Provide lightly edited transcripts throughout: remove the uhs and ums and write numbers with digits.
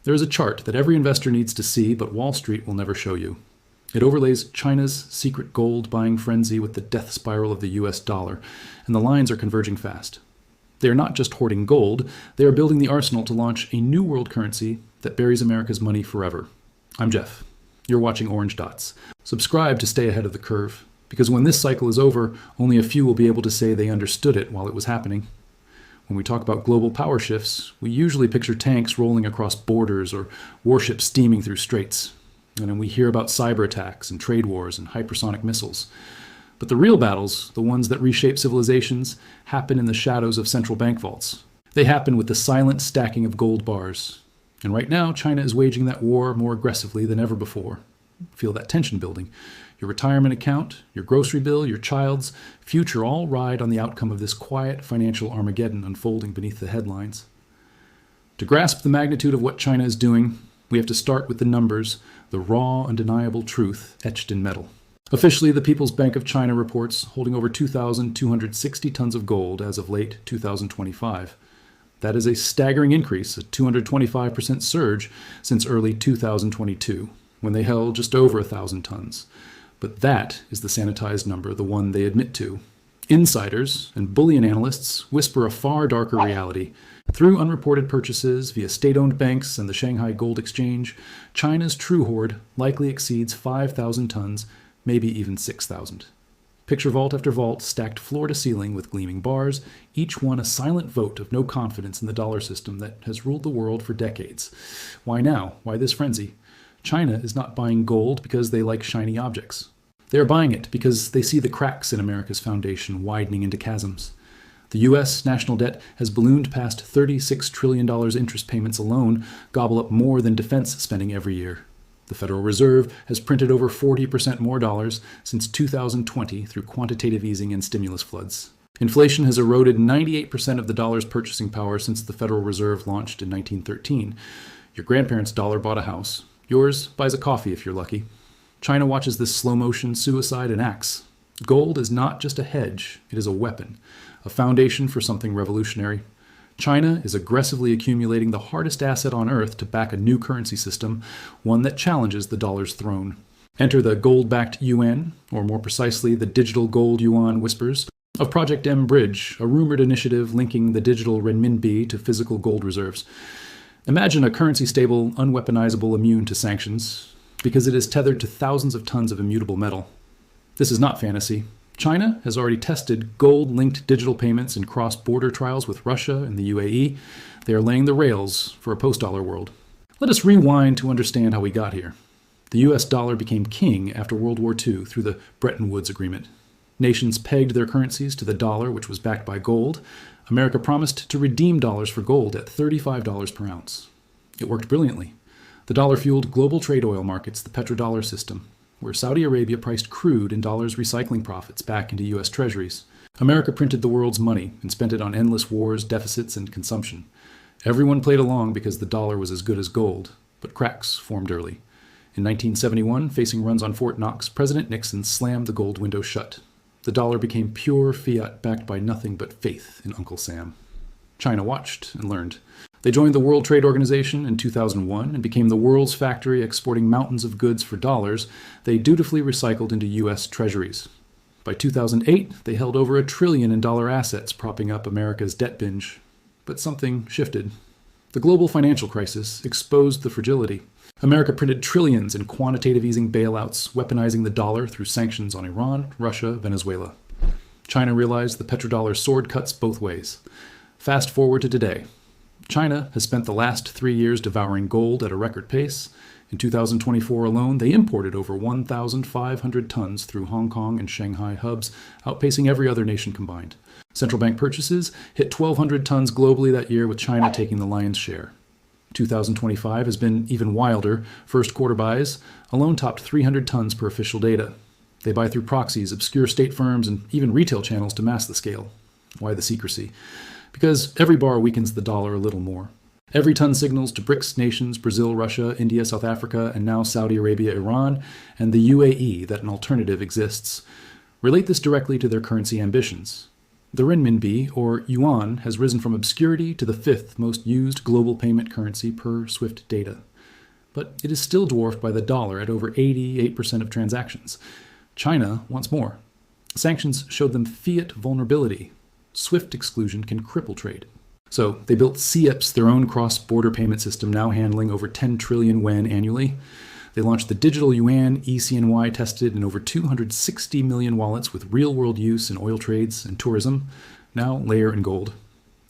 There is a chart that every investor needs to see, but Wall Street will never show you. It overlays China's secret gold buying frenzy with the death spiral of the US dollar, and the lines are converging fast. They are not just hoarding gold, they are building the arsenal to launch a new world currency that buries America's money forever. I'm Jeff. You're watching Orange Dots. Subscribe to stay ahead of the curve, because when this cycle is over, only a few will be able to say they understood it while it was happening. When we talk about global power shifts, we usually picture tanks rolling across borders or warships steaming through straits. And then we hear about cyber attacks and trade wars and hypersonic missiles. But the real battles, the ones that reshape civilizations, happen in the shadows of central bank vaults. They happen with the silent stacking of gold bars. And right now, China is waging that war more aggressively than ever before. Feel that tension building. Your retirement account, your grocery bill, your child's future all ride on the outcome of this quiet financial Armageddon unfolding beneath the headlines. To grasp the magnitude of what China is doing, we have to start with the numbers, the raw, undeniable truth etched in metal. Officially, the People's Bank of China reports holding over 2,260 tons of gold as of late 2025. That is a staggering increase, a 225% surge since early 2022, when they held just over 1,000 tons. But that is the sanitized number, the one they admit to. Insiders and bullion analysts whisper a far darker reality. Through unreported purchases via state-owned banks and the Shanghai Gold Exchange, China's true hoard likely exceeds 5,000 tons, maybe even 6,000. Picture vault after vault stacked floor to ceiling with gleaming bars, each one a silent vote of no confidence in the dollar system that has ruled the world for decades. Why now? Why this frenzy? China is not buying gold because they like shiny objects. They are buying it because they see the cracks in America's foundation widening into chasms. The U.S. national debt has ballooned past $36 trillion interest payments alone, gobble up more than defense spending every year. The Federal Reserve has printed over 40% more dollars since 2020 through quantitative easing and stimulus floods. Inflation has eroded 98% of the dollar's purchasing power since the Federal Reserve launched in 1913. Your grandparents' dollar bought a house. Yours buys a coffee if you're lucky. China watches this slow-motion suicide and acts. Gold is not just a hedge, it is a weapon, a foundation for something revolutionary. China is aggressively accumulating the hardest asset on earth to back a new currency system, one that challenges the dollar's throne. Enter the gold-backed yuan, or more precisely, the digital gold yuan whispers of Project M Bridge, a rumored initiative linking the digital renminbi to physical gold reserves. Imagine a currency stable, unweaponizable, immune to sanctions, because it is tethered to thousands of tons of immutable metal. This is not fantasy. China has already tested gold-linked digital payments in cross-border trials with Russia and the UAE. They are laying the rails for a post-dollar world. Let us rewind to understand how we got here. The US dollar became king after World War II through the Bretton Woods Agreement. Nations pegged their currencies to the dollar, which was backed by gold. America promised to redeem dollars for gold at $35 per ounce. It worked brilliantly. The dollar fueled global trade oil markets, the petrodollar system, where Saudi Arabia priced crude and dollars recycling profits back into U.S. Treasuries. America printed the world's money and spent it on endless wars, deficits, and consumption. Everyone played along because the dollar was as good as gold, but cracks formed early. In 1971, facing runs on Fort Knox, President Nixon slammed the gold window shut. The dollar became pure fiat backed by nothing but faith in Uncle Sam. China watched and learned. They joined the World Trade Organization in 2001 and became the world's factory exporting mountains of goods for dollars they dutifully recycled into U.S. Treasuries. By 2008, they held over $1 trillion in dollar assets propping up America's debt binge. But something shifted. The global financial crisis exposed the fragility. America printed trillions in quantitative easing bailouts, weaponizing the dollar through sanctions on Iran, Russia, Venezuela. China realized the petrodollar's sword cuts both ways. Fast forward to today. China has spent the last 3 years devouring gold at a record pace. In 2024 alone, they imported over 1,500 tons through Hong Kong and Shanghai hubs, outpacing every other nation combined. Central bank purchases hit 1,200 tons globally that year, with China taking the lion's share. 2025 has been even wilder. First quarter buys alone topped 300 tons per official data. They buy through proxies, obscure state firms, and even retail channels to mask the scale. Why the secrecy? Because every bar weakens the dollar a little more. Every ton signals to BRICS nations, Brazil, Russia, India, South Africa, and now Saudi Arabia, Iran, and the UAE that an alternative exists. Relate this directly to their currency ambitions. The renminbi, or yuan, has risen from obscurity to the fifth most used global payment currency per SWIFT data. But it is still dwarfed by the dollar at over 88% of transactions. China wants more. Sanctions showed them fiat vulnerability. SWIFT exclusion can cripple trade. So they built CIPS, their own cross-border payment system, now handling over 10 trillion yuan annually. They launched the digital yuan, ECNY, tested in over 260 million wallets with real-world use in oil trades and tourism. Now layer in gold.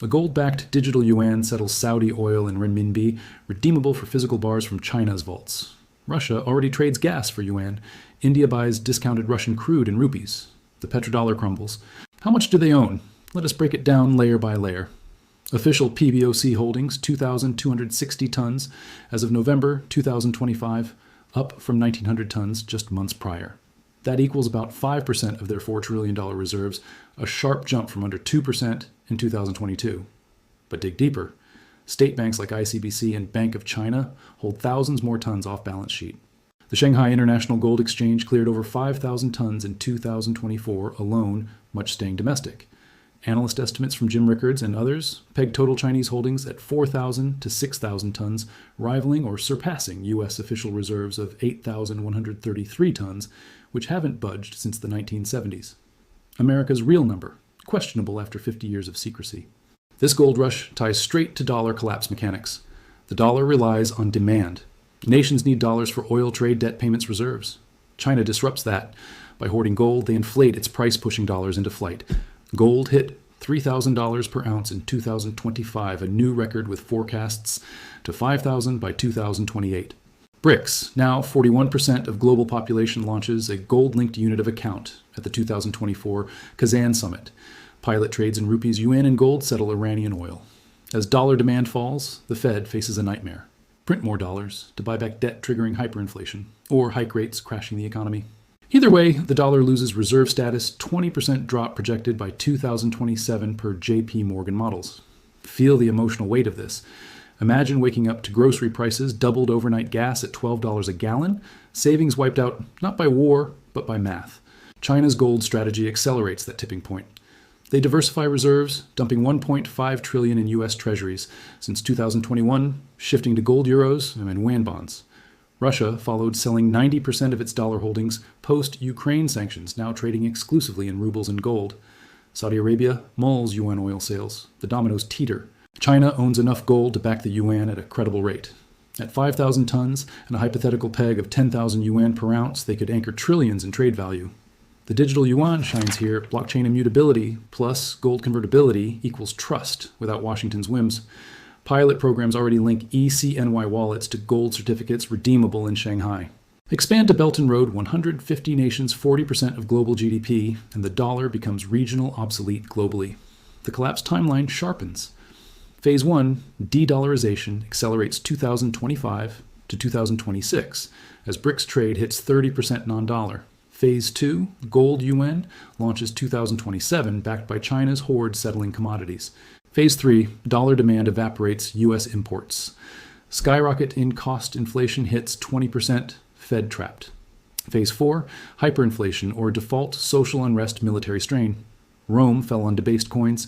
A gold-backed digital yuan settles Saudi oil and renminbi, redeemable for physical bars from China's vaults. Russia already trades gas for yuan. India buys discounted Russian crude in rupees. The petrodollar crumbles. How much do they own? Let us break it down layer by layer. Official PBOC holdings, 2,260 tons as of November 2025, up from 1,900 tons just months prior. That equals about 5% of their $4 trillion reserves, a sharp jump from under 2% in 2022. But dig deeper. State banks like ICBC and Bank of China hold thousands more tons off balance sheet. The Shanghai International Gold Exchange cleared over 5,000 tons in 2024 alone, much staying domestic. Analyst estimates from Jim Rickards and others peg total Chinese holdings at 4,000 to 6,000 tons, rivaling or surpassing U.S. official reserves of 8,133 tons, which haven't budged since the 1970s. America's real number, questionable after 50 years of secrecy. This gold rush ties straight to dollar collapse mechanics. The dollar relies on demand. Nations need dollars for oil trade debt payments reserves. China disrupts that. By hoarding gold, they inflate its price-pushing dollars into flight. Gold hit $3,000 per ounce in 2025, a new record with forecasts to $5,000 by 2028. BRICS, now 41% of global population, launches a gold-linked unit of account at the 2024 Kazan Summit. Pilot trades in rupees, yuan, and gold settle Iranian oil. As dollar demand falls, the Fed faces a nightmare. Print more dollars to buy back debt triggering hyperinflation, or hike rates crashing the economy. Either way, the dollar loses reserve status, 20% drop projected by 2027 per JP Morgan models. Feel the emotional weight of this. Imagine waking up to grocery prices doubled, overnight gas at $12 a gallon, savings wiped out not by war, but by math. China's gold strategy accelerates that tipping point. They diversify reserves, dumping $1.5 trillion in U.S. Treasuries since 2021, shifting to gold, euros, and yuan bonds. Russia followed, selling 90% of its dollar holdings post-Ukraine sanctions, now trading exclusively in rubles and gold. Saudi Arabia mulls yuan oil sales. The dominoes teeter. China owns enough gold to back the yuan at a credible rate. At 5,000 tons and a hypothetical peg of 10,000 yuan per ounce, they could anchor trillions in trade value. The digital yuan shines here. Blockchain immutability plus gold convertibility equals trust without Washington's whims. Pilot programs already link ECNY wallets to gold certificates redeemable in Shanghai. Expand to Belt and Road, 150 nations, 40% of global GDP, and the dollar becomes regional obsolete globally. The collapse timeline sharpens. Phase 1, de-dollarization, accelerates 2025 to 2026 as BRICS trade hits 30% non-dollar. Phase 2, gold yuan, launches 2027, backed by China's hoard settling commodities. Phase 3, dollar demand evaporates U.S. imports. Skyrocket in cost inflation hits 20%, Fed trapped. Phase 4, hyperinflation or default social unrest military strain. Rome fell on debased coins.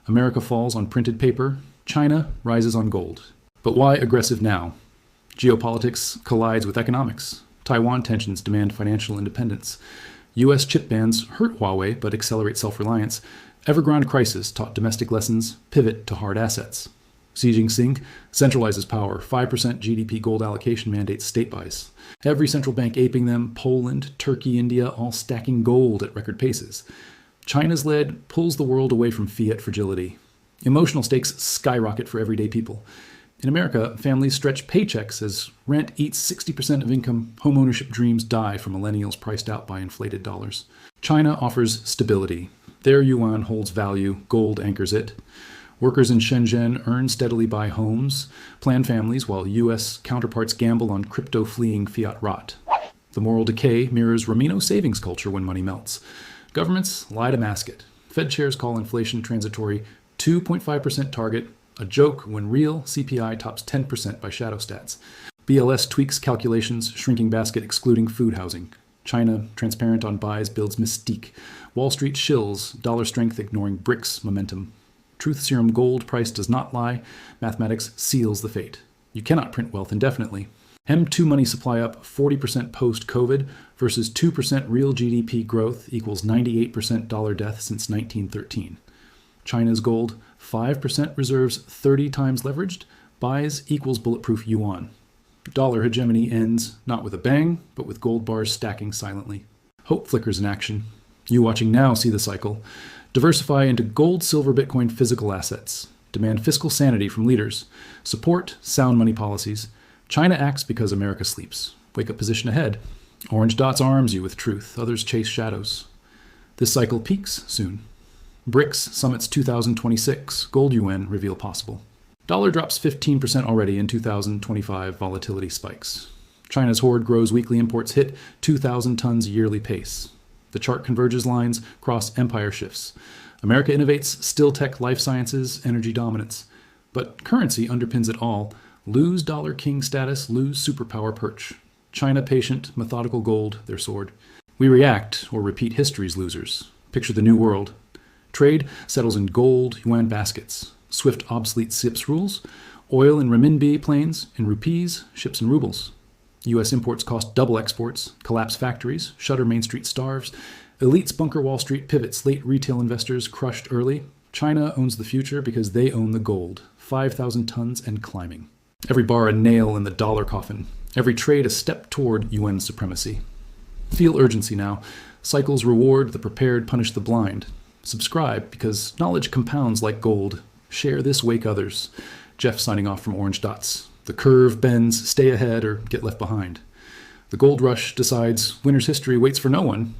America falls on printed paper. China rises on gold. But why aggressive now? Geopolitics collides with economics. Taiwan tensions demand financial independence. U.S. chip bans hurt Huawei but accelerate self-reliance. Evergrande crisis taught domestic lessons, pivot to hard assets. Xi Jinping centralizes power, 5% GDP gold allocation mandates state buys. Every central bank aping them, Poland, Turkey, India, all stacking gold at record paces. China's lead pulls the world away from fiat fragility. Emotional stakes skyrocket for everyday people. In America, families stretch paychecks as rent eats 60% of income, homeownership dreams die for millennials priced out by inflated dollars. China offers stability. Their yuan holds value, gold anchors it. Workers in Shenzhen earn steadily, buy homes, plan families, while U.S. counterparts gamble on crypto-fleeing fiat rot. The moral decay mirrors Romino savings culture when money melts. Governments lie to mask it. Fed chairs call inflation transitory, 2.5% target, a joke when real CPI tops 10% by shadow stats. BLS tweaks calculations, shrinking basket excluding food housing. China, transparent on buys, builds mystique. Wall Street shills, dollar strength ignoring BRICS momentum. Truth serum gold price does not lie. Mathematics seals the fate. You cannot print wealth indefinitely. M2 money supply up 40% post-COVID versus 2% real GDP growth equals 98% dollar death since 1913. China's gold, 5% reserves 30 times leveraged, buys equals bulletproof yuan. Dollar hegemony ends not with a bang, but with gold bars stacking silently. Hope flickers in action. You watching now see the cycle. Diversify into gold, silver, Bitcoin physical assets. Demand fiscal sanity from leaders. Support sound money policies. China acts because America sleeps. Wake up position ahead. Orange dots arms you with truth. Others chase shadows. This cycle peaks soon. BRICS summits 2026. Gold yuan reveal possible. Dollar drops 15% already in 2025. Volatility spikes. China's hoard grows. Weekly imports hit 2,000 tons yearly pace. The chart converges lines, cross empire shifts. America innovates, still tech, life sciences, energy dominance. But currency underpins it all. Lose dollar king status, lose superpower perch. China patient, methodical gold, their sword. We react or repeat history's losers. Picture the new world. Trade settles in gold, yuan baskets. Swift obsolete SIPS rules. Oil in renminbi planes, in rupees, ships in rubles. U.S. imports cost double exports, collapse factories, shutter Main Street starves, elites bunker Wall Street pivots, late retail investors crushed early. China owns the future because they own the gold, 5,000 tons and climbing. Every bar a nail in the dollar coffin, every trade a step toward UN supremacy. Feel urgency now. Cycles reward the prepared, punish the blind. Subscribe because knowledge compounds like gold. Share this, wake others. Jeff signing off from Orange Dots. The curve bends, stay ahead or get left behind. The gold rush decides winner's history waits for no one.